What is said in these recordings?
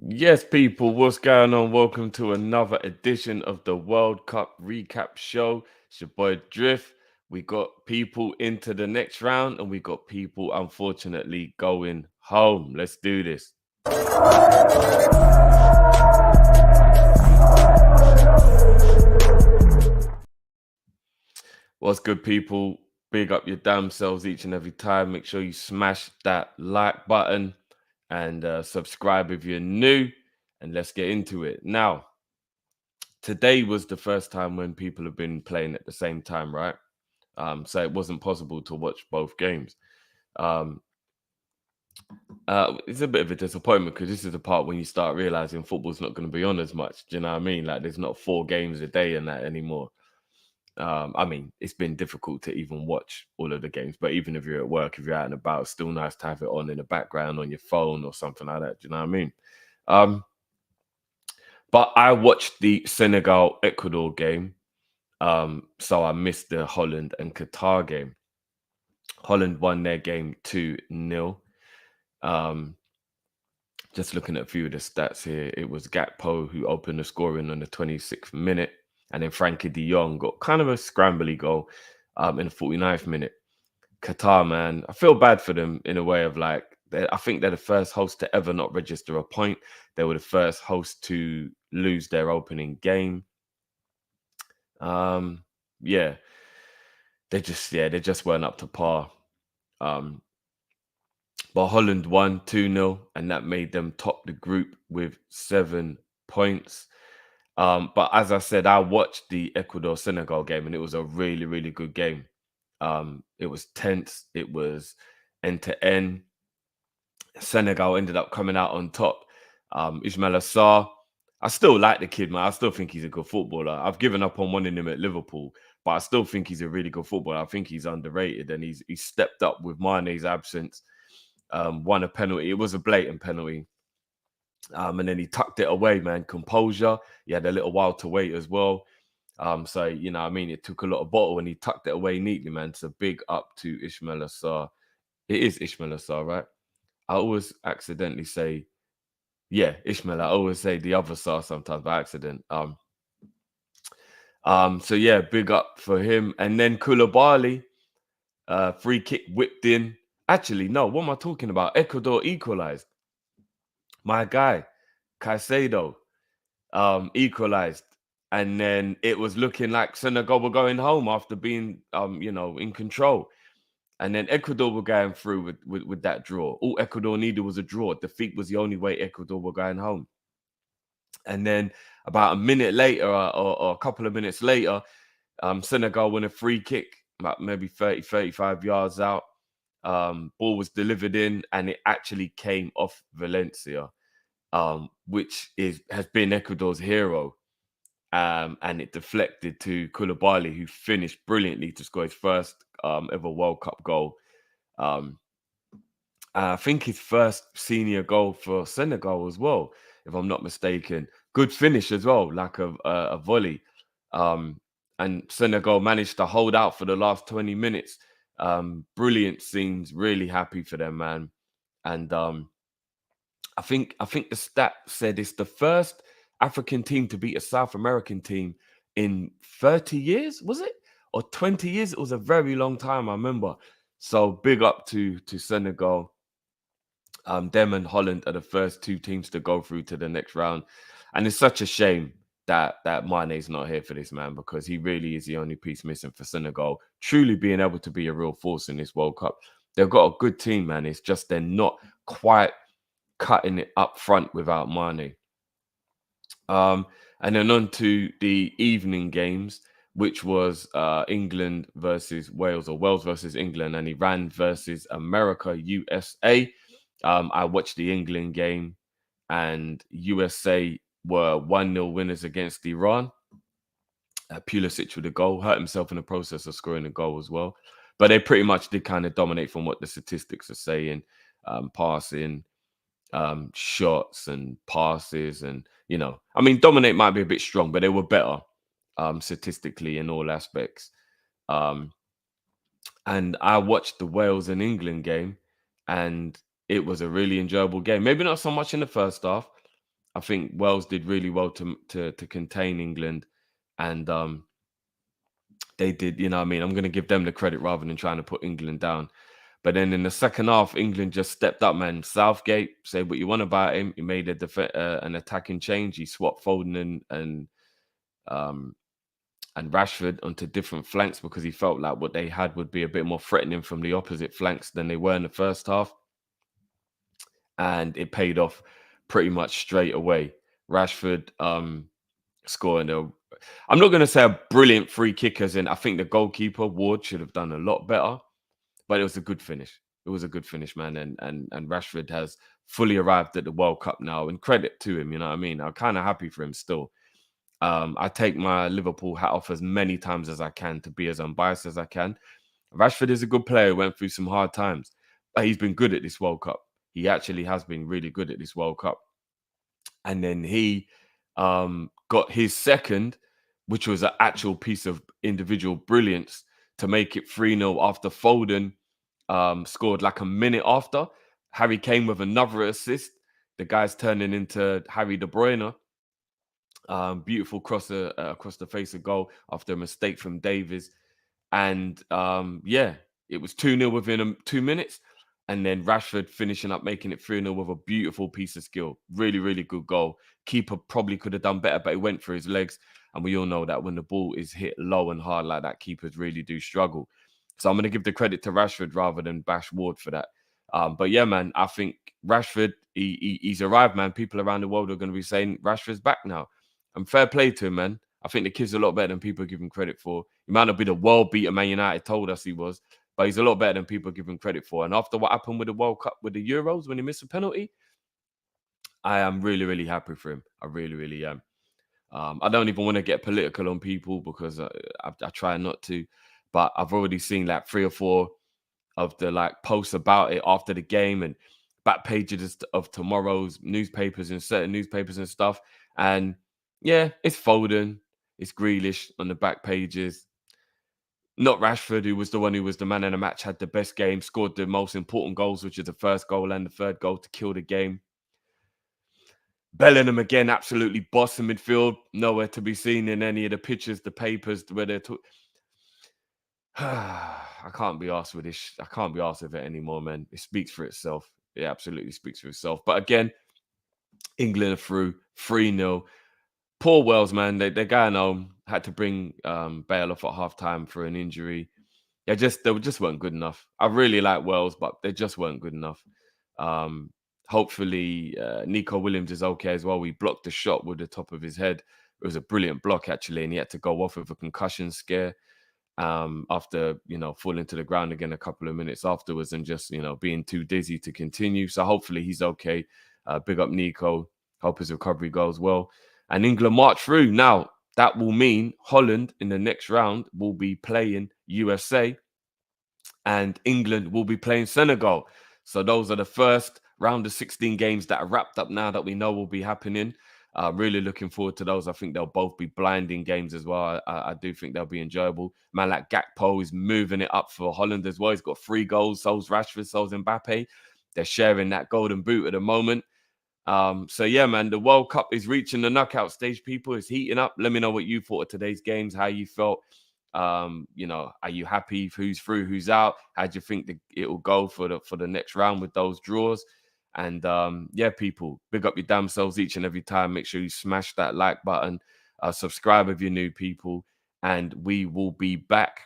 Yes, people, what's going on? Welcome to another edition of the World Cup recap show. It's your boy Drift. We got people into the next round and we got people, unfortunately, going home. Let's do this. What's good, people? Big up your damn selves each and every time. Make sure you smash that like button and subscribe if you're new. And let's get into it. Now, today was the first time when people have been playing at the same time, right? So it wasn't possible to watch both games. Um, it's a bit of a disappointment because this is the part when you start realizing football's not going to be on as much. Do you know what I mean? Like there's not 4 games a day and that anymore. I mean, it's been difficult to even watch all of the games, but even if you're at work, if you're out and about, it's still nice to have it on in the background on your phone or something like that. Do you know what I mean? Um, but I watched the Senegal Ecuador game. So I missed the Holland and Qatar game. Holland won their game 2-0. Um, just looking at a few of the stats here, it was Gakpo who opened the scoring on the 26th minute, and then Frankie de Jong got kind of a scrambly goal in the 49th minute. Qatar, man, I feel bad for them in a way of like, I think they're the first host to ever not register a point. They were the first host to lose their opening game. Yeah, they just weren't up to par. Um, But Holland won 2-0, and that made them top the group with 7 points. But as I said, I watched the Ecuador Senegal game, and it was a really, really good game. It was tense, it was end to end. Senegal ended up coming out on top. Ismail Assar, I still like the kid, man. I still think he's a good footballer. I've given up on wanting him at Liverpool, but I still think he's a really good footballer. I think he's underrated, and he's stepped up with Mane's absence. Won a penalty. It was a blatant penalty. And then he tucked it away, man. Composure. He had a little while to wait as well. So, you know, I mean, it took a lot of bottle and he tucked it away neatly, man. So big up to Ismail Assar. It is Ismail Assar, right? I always accidentally say, yeah, Ishmael. I always say the other Sar sometimes by accident. So yeah, big up for him. And then Koulibaly, free kick whipped in. Actually, no, what am I talking about? Ecuador equalized. My guy, Caicedo, equalized. And then it was looking like Senegal were going home after being, in control. And then Ecuador were going through with that draw. All Ecuador needed was a draw. Defeat was the only way Ecuador were going home. And then about a minute later, or a couple of minutes later, Senegal won a free kick, about maybe 30, 35 yards out. Ball was delivered in, and it actually came off Valencia, which has been Ecuador's hero. And it deflected to Koulibaly, who finished brilliantly to score his first ever World Cup goal. I think his first senior goal for Senegal as well, if I'm not mistaken. Good finish as well, like a volley. And Senegal managed to hold out for the last 20 minutes. Brilliant scenes. Really happy for them, man. And I think the stat said it's the first African team to beat a South American team in 30 years, was it? Or 20 years? It was a very long time, I remember. So big up to Senegal. Them and Holland are the first 2 teams to go through to the next round. And it's such a shame that Mane's not here for this, man, because he really is the only piece missing for Senegal, truly being able to be a real force in this World Cup. They've got a good team, man. It's just they're not quite cutting it up front without Mane. And then on to the evening games, which was England versus Wales, or Wales versus England, and Iran versus America, USA. I watched the England game, and USA were 1-0 winners against Iran. Pulisic with a goal, hurt himself in the process of scoring a goal as well. But they pretty much did kind of dominate from what the statistics are saying, passing, shots and passes, and I mean, dominate might be a bit strong, but they were better statistically in all aspects. And I watched the Wales and England game, and it was a really enjoyable game. Maybe not so much in the first half, I think Wales did really well to contain England, and they did. You know, what I mean, I'm going to give them the credit rather than trying to put England down. But then in the second half, England just stepped up, man. Southgate, say what you want about him. He made an attacking change. He swapped Foden um, and Rashford onto different flanks because he felt like what they had would be a bit more threatening from the opposite flanks than they were in the first half. And it paid off pretty much straight away. Rashford scoring I'm not going to say a brilliant free kick, as in I think the goalkeeper, Ward, should have done a lot better. But it was a good finish. It was a good finish, man. And Rashford has fully arrived at the World Cup now. And credit to him, you know what I mean? I'm kind of happy for him still. I take my Liverpool hat off as many times as I can to be as unbiased as I can. Rashford is a good player, went through some hard times, but he's been good at this World Cup. He actually has been really good at this World Cup. And then he got his second, which was an actual piece of individual brilliance to make it 3-0 after Foden scored like a minute after. Harry Kane with another assist. The guy's turning into Harry De Bruyne. Beautiful cross across the face of goal after a mistake from Davies. And yeah, it was 2-0 within 2 minutes. And then Rashford finishing up, making it 3-0 with a beautiful piece of skill. Really, really good goal. Keeper probably could have done better, but he went for his legs. And we all know that when the ball is hit low and hard like that, keepers really do struggle. So I'm going to give the credit to Rashford rather than bash Ward for that. But yeah, man, I think Rashford, he's arrived, man. People around the world are going to be saying Rashford's back now. And fair play to him, man. I think the kid's a lot better than people give him credit for. He might not be the world beater Man United told us he was, but he's a lot better than people give him credit for. And after what happened with the World Cup, with the Euros, when he missed a penalty, I am really, really happy for him. I really, really am. I don't even want to get political on people because I try not to, but I've already seen like 3 or 4 of the like posts about it after the game and back pages of tomorrow's newspapers and certain newspapers and stuff. And yeah, it's Foden, it's Grealish on the back pages. Not Rashford, who was the one who was the man in the match, had the best game, scored the most important goals, which is the first goal and the third goal to kill the game. Bellingham again, absolutely boss in midfield. Nowhere to be seen in any of the pictures, the papers, where they're I can't be arsed with this. I can't be arsed with it anymore, man. It speaks for itself. It absolutely speaks for itself. But again, England are through 3-0. Poor Wales, man. They're going home. Had to bring Bale off at half-time for an injury. They just weren't good enough. I really like Wales, but they just weren't good enough. Hopefully, Nico Williams is okay as well. We blocked the shot with the top of his head. It was a brilliant block, actually, and he had to go off with a concussion scare after, falling to the ground again a couple of minutes afterwards and just, being too dizzy to continue. So hopefully he's okay. Big up Nico. Hope his recovery goes well. And England march through. Now, that will mean Holland in the next round will be playing USA and England will be playing Senegal. So those are the first round of 16 games that are wrapped up now that we know will be happening. Really looking forward to those. I think they'll both be blinding games as well. I do think they'll be enjoyable. Man like Gakpo is moving it up for Holland as well. He's got 3 goals. So's Rashford, so's Mbappe. They're sharing that golden boot at the moment. So yeah, man, the World Cup is reaching the knockout stage, people. It's heating up. Let me know what you thought of today's games, how you felt. Are you happy who's through, who's out? How do you think it will go for the next round with those draws? And yeah, people, big up your damn selves each and every time. Make sure you smash that like button, subscribe if you're new, people, and we will be back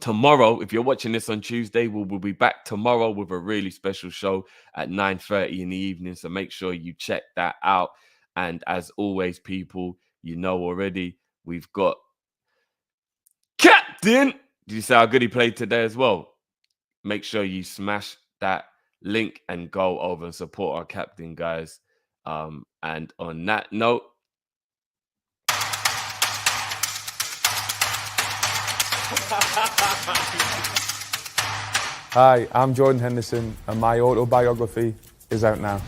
tomorrow. If you're watching this on Tuesday, we'll be back tomorrow with a really special show at 9:30 in the evening. So make sure you check that out. And as always, people, you know already, we've got Captain. Did you see how good he played today as well? Make sure you smash that link and go over and support our captain, guys. And on that note, hi, I'm Jordan Henderson and my autobiography is out now.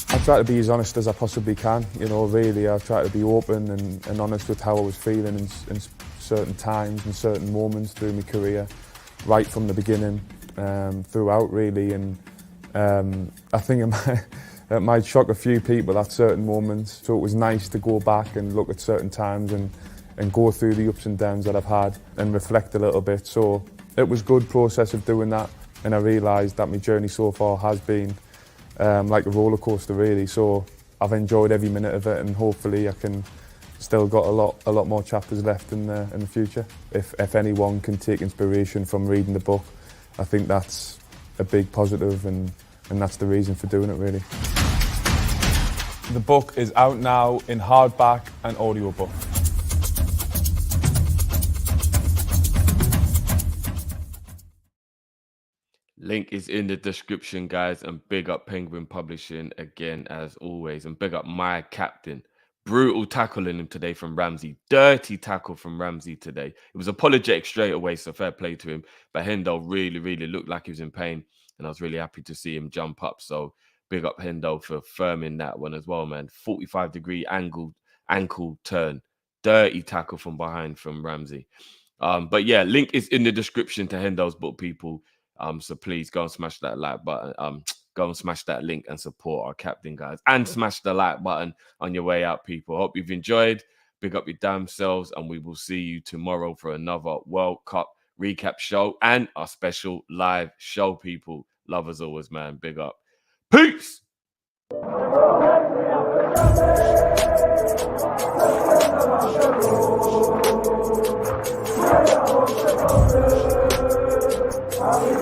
I try to be as honest as I possibly can, really. I try to be open and honest with how I was feeling in certain times and certain moments through my career, right from the beginning, throughout really. And I think it might shock a few people at certain moments. So it was nice to go back and look at certain times and go through the ups and downs that I've had and reflect a little bit. So it was a good process of doing that. And I realised that my journey so far has been like a roller coaster, really. So I've enjoyed every minute of it, and hopefully I can still got a lot more chapters left in the future. If anyone can take inspiration from reading the book, I think that's a big positive, and that's the reason for doing it, really. The book is out now in hardback and audiobook. Link is in the description, guys, and big up Penguin Publishing again, as always, and big up my captain. Brutal tackle in him today from Ramsey. Dirty tackle from Ramsey today. It was apologetic straight away, so fair play to him. But Hendo really, really looked like he was in pain, and I was really happy to see him jump up. So big up Hendo for firming that one as well, man. 45-degree ankle turn. Dirty tackle from behind from Ramsey. But yeah, link is in the description to Hendo's book, people. So please go and smash that like button. Go and smash that link and support our captain, guys. And smash the like button on your way out, people. Hope you've enjoyed. Big up your damn selves, and we will see you tomorrow for another World Cup recap show and our special live show, people. Love as always, man. Big up. Peace.